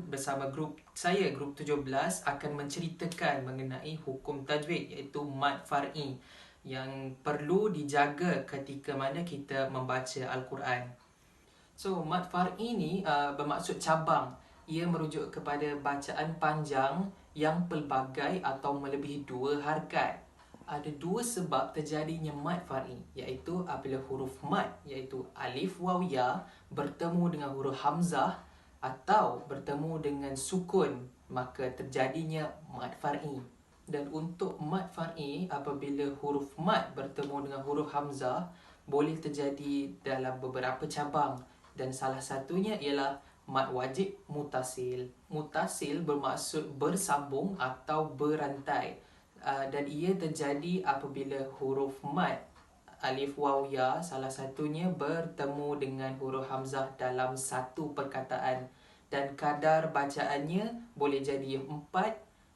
bersama grup saya, grup 17, akan menceritakan mengenai hukum tajwid, iaitu mad far'i yang perlu dijaga ketika mana kita membaca Al-Quran. So, mad far'i ni bermaksud cabang. Ia merujuk kepada bacaan panjang yang pelbagai atau melebihi 2 harakat. Ada 2 sebab terjadinya mad far'i, iaitu apabila huruf mad, iaitu alif, waw, ya bertemu dengan huruf hamzah atau bertemu dengan sukun, maka terjadinya mad far'i. Dan untuk mad far'i, apabila huruf mad bertemu dengan huruf hamzah, boleh terjadi dalam beberapa cabang, dan salah satunya ialah mad wajib mutasil. Mutasil bermaksud bersambung atau berantai, dan ia terjadi apabila huruf mad alif, waw, ya salah satunya bertemu dengan huruf hamzah dalam satu perkataan, dan kadar bacaannya boleh jadi 4,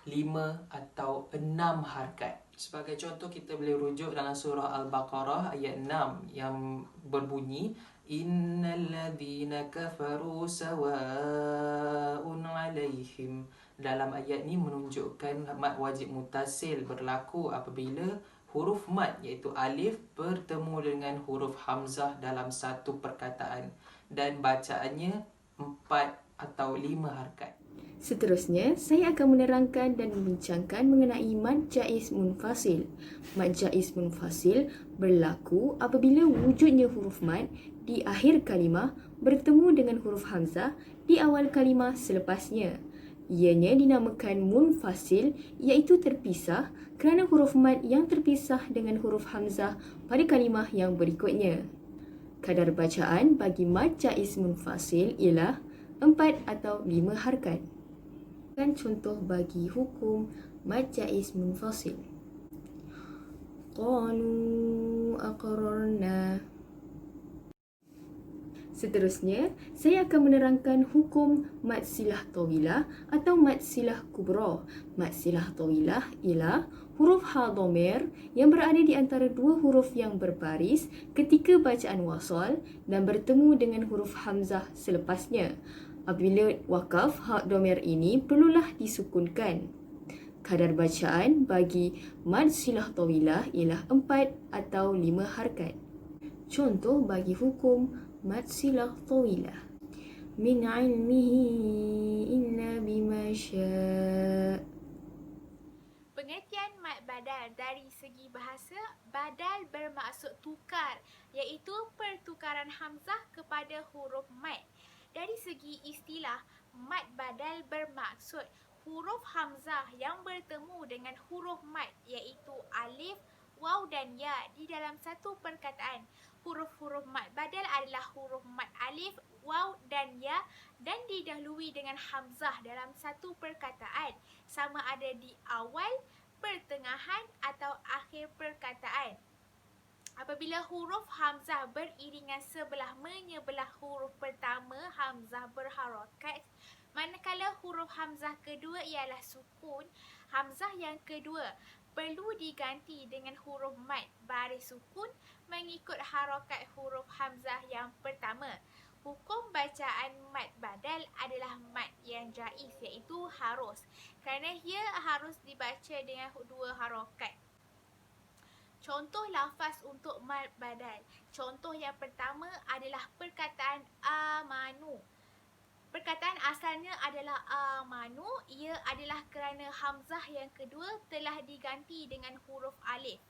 5 atau 6 harakat. Sebagai contoh, kita boleh rujuk dalam surah Al-Baqarah ayat 6 yang berbunyi Innal ladzina kafaru sawa'un 'alaihim. Dalam ayat ni menunjukkan mad wajib mutasil berlaku apabila huruf mad iaitu alif bertemu dengan huruf hamzah dalam satu perkataan, dan bacaannya 4 atau 5 harakat. Seterusnya, saya akan menerangkan dan membincangkan mengenai mad jaiz munfasil. Mad jaiz munfasil berlaku apabila wujudnya huruf mad di akhir kalimah bertemu dengan huruf hamzah di awal kalimah selepasnya. Ianya dinamakan munfasil, iaitu terpisah kerana huruf mad yang terpisah dengan huruf hamzah pada kalimah yang berikutnya. Kadar bacaan bagi mad jaiz munfasil ialah 4 atau 5 harakat. Dan contoh bagi hukum mad jaiz munfasil. Qalu aqrarna. Seterusnya, saya akan menerangkan hukum mad silah tawilah atau mad silah kubra. Mad silah tawilah ialah huruf ha dhamir yang berada di antara dua huruf yang berbaris ketika bacaan wasal dan bertemu dengan huruf hamzah selepasnya. Apabila wakaf, ha dhamir ini perlulah disukunkan. Kadar bacaan bagi mad silah tawilah ialah 4 atau 5 harakat. Contoh bagi hukum mad silah tawilah. Min ilmihi illa bima syaa. Pengertian mad badal dari segi bahasa, badal bermaksud tukar, iaitu pertukaran hamzah kepada huruf mad. Dari segi istilah, mad badal bermaksud huruf hamzah yang bertemu dengan huruf mad iaitu alif, waw dan ya di dalam satu perkataan. Huruf-huruf mad badal adalah huruf mad alif, waw dan ya dan didahului dengan hamzah dalam satu perkataan, sama ada di awal, pertengahan atau akhir perkataan. Apabila huruf hamzah beriringan sebelah menyebelah huruf pertama, hamzah berharakat. Manakala huruf hamzah kedua ialah sukun, hamzah yang kedua perlu diganti dengan huruf mad baris sukun mengikut harakat huruf hamzah yang pertama. Hukum bacaan mad badal adalah mad yang jaiz, iaitu harus, kerana ia harus dibaca dengan dua harakat. Contoh lafaz untuk mad badal. Contoh yang pertama adalah perkataan amanu. Perkataan asalnya adalah amanu, ia adalah kerana hamzah yang kedua telah diganti dengan huruf alif.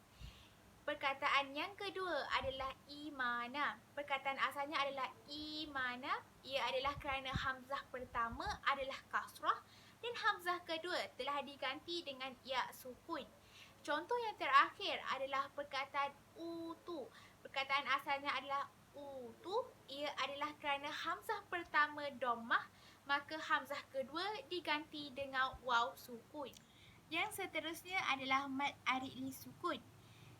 Perkataan yang kedua adalah imana. Perkataan asalnya adalah imana, ia adalah kerana hamzah pertama adalah kasrah dan hamzah kedua telah diganti dengan ya sukun. Contoh yang terakhir adalah perkataan utu. Perkataan asalnya adalah utu, ia adalah kerana hamzah pertama dhammah, maka hamzah kedua diganti dengan waw sukun. Yang seterusnya adalah mad arid li sukun.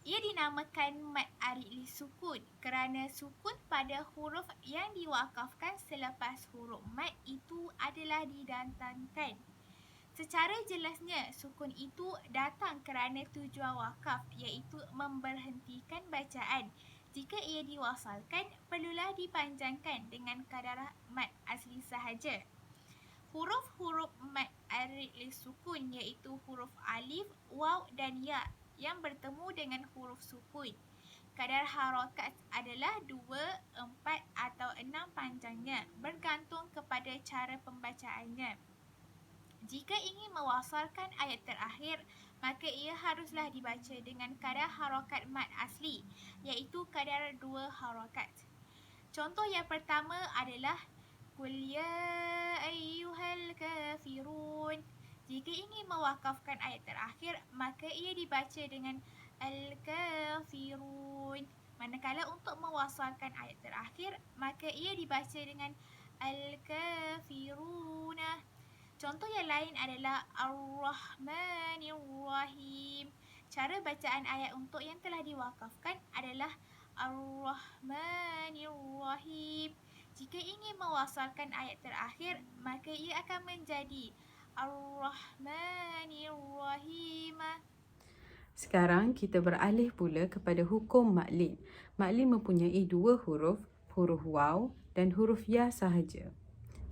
Ia dinamakan mad arid li sukun kerana sukun pada huruf yang diwakafkan selepas huruf mad itu adalah didatangkan. Secara jelasnya, sukun itu datang kerana tujuan wakaf, iaitu memberhentikan bacaan. Jika ia diwasalkan, perlulah dipanjangkan dengan kadar mad asli sahaja. Huruf murid lisukun iaitu huruf alif, waw dan ya yang bertemu dengan huruf sukun. Kadar harakat adalah 2, 4 atau 6 panjangnya bergantung kepada cara pembacaannya. Jika ingin mewasalkan ayat terakhir, maka ia haruslah dibaca dengan kadar harakat mad asli, iaitu kadar 2 harakat. Contoh yang pertama adalah Qul ya ayyuhal kafirun. Jika ingin mewakafkan ayat terakhir, maka ia dibaca dengan al-kafirun. Manakala untuk mewasalkan ayat terakhir, maka ia dibaca dengan al-kafiruna. Contoh yang lain adalah Ar-Rahmanir-Rahim. Cara bacaan ayat untuk yang telah diwakafkan adalah Ar-Rahmanir-Rahim. Jika ingin mewasalkan ayat terakhir, maka ia akan menjadi Ar-Rahmanir-Rahim. Sekarang kita beralih pula kepada hukum maklin. Maklin mempunyai 2 huruf, huruf waw dan huruf ya sahaja.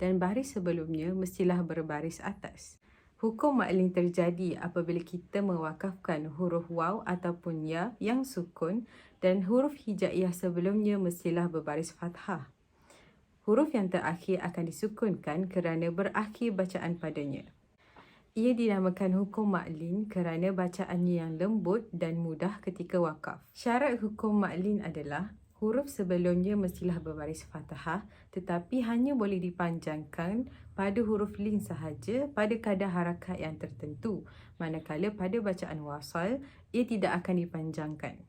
Dan baris sebelumnya mestilah berbaris atas. Hukum maklin terjadi apabila kita mewakafkan huruf waw ataupun ya yang sukun dan huruf hijaiyah sebelumnya mestilah berbaris fathah. Huruf yang terakhir akan disukunkan kerana berakhir bacaan padanya. Ia dinamakan hukum maklin kerana bacaannya yang lembut dan mudah ketika wakaf. Syarat hukum maklin adalah huruf sebelumnya mestilah berbaris fathah tetapi hanya boleh dipanjangkan pada huruf lin sahaja pada kadar harakat yang tertentu, manakala pada bacaan wasal ia tidak akan dipanjangkan.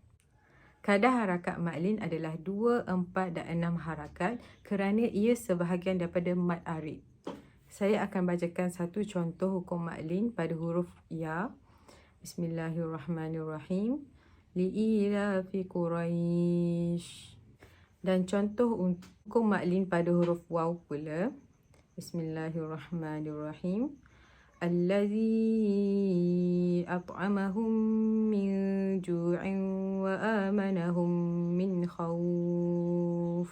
Kadar harakat maklin adalah 2, 4 dan 6 harakat kerana ia sebahagian daripada mad arid. Saya akan bacakan satu contoh hukum maklin pada huruf ya. Bismillahirrahmanirrahim. Li'ilafi Quraisy. Dan contoh hukum maklin pada huruf waw pula. Bismillahirrahmanirrahim. Allazi at'amahum min ju'in wa amanahum min khawf.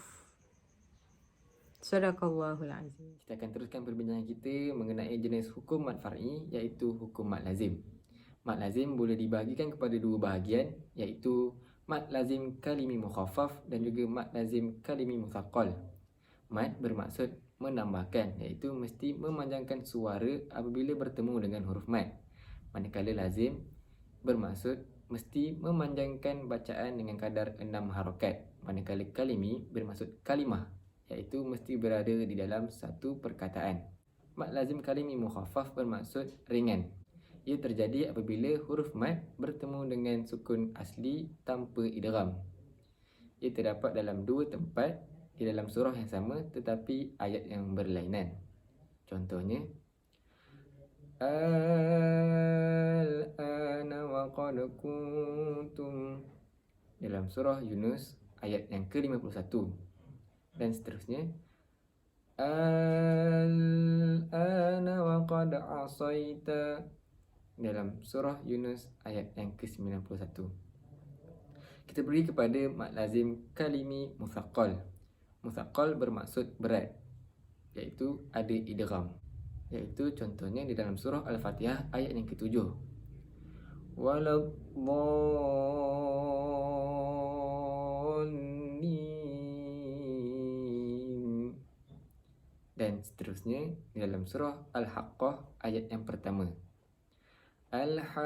Sadaqallahul azim. Kita akan teruskan perbincangan kita mengenai jenis hukum mad far'i iaitu hukum mad lazim. Mad lazim boleh dibahagikan kepada 2 bahagian iaitu mad lazim kalimi mukhaffaf dan juga mad lazim kalimi muthaqqal. Mad bermaksud menambahkan iaitu mesti memanjangkan suara apabila bertemu dengan huruf mad. Manakala lazim bermaksud mesti memanjangkan bacaan dengan kadar 6 harakat. Manakala kalimi bermaksud kalimah iaitu mesti berada di dalam satu perkataan. Mad lazim kalimi mukhaffaf bermaksud ringan. Ia terjadi apabila huruf mad bertemu dengan sukun asli tanpa idgham. Ia terdapat dalam 2 tempat di dalam surah yang sama tetapi ayat yang berlainan. Contohnya Al-ana wa qad kuntum dalam surah Yunus ayat yang ke-51 dan seterusnya Al-ana wa qad asaita dalam surah Yunus ayat yang ke-91. Kita pergi kepada mad lazim kalimi muthaqqal. Muthaqqal bermaksud berat iaitu ada idgham. Iaitu contohnya di dalam surah Al-Fatihah ayat yang ke-7. Waladdallin. Dan seterusnya di dalam surah Al-Haqqah ayat yang pertama. Al-Haqqah.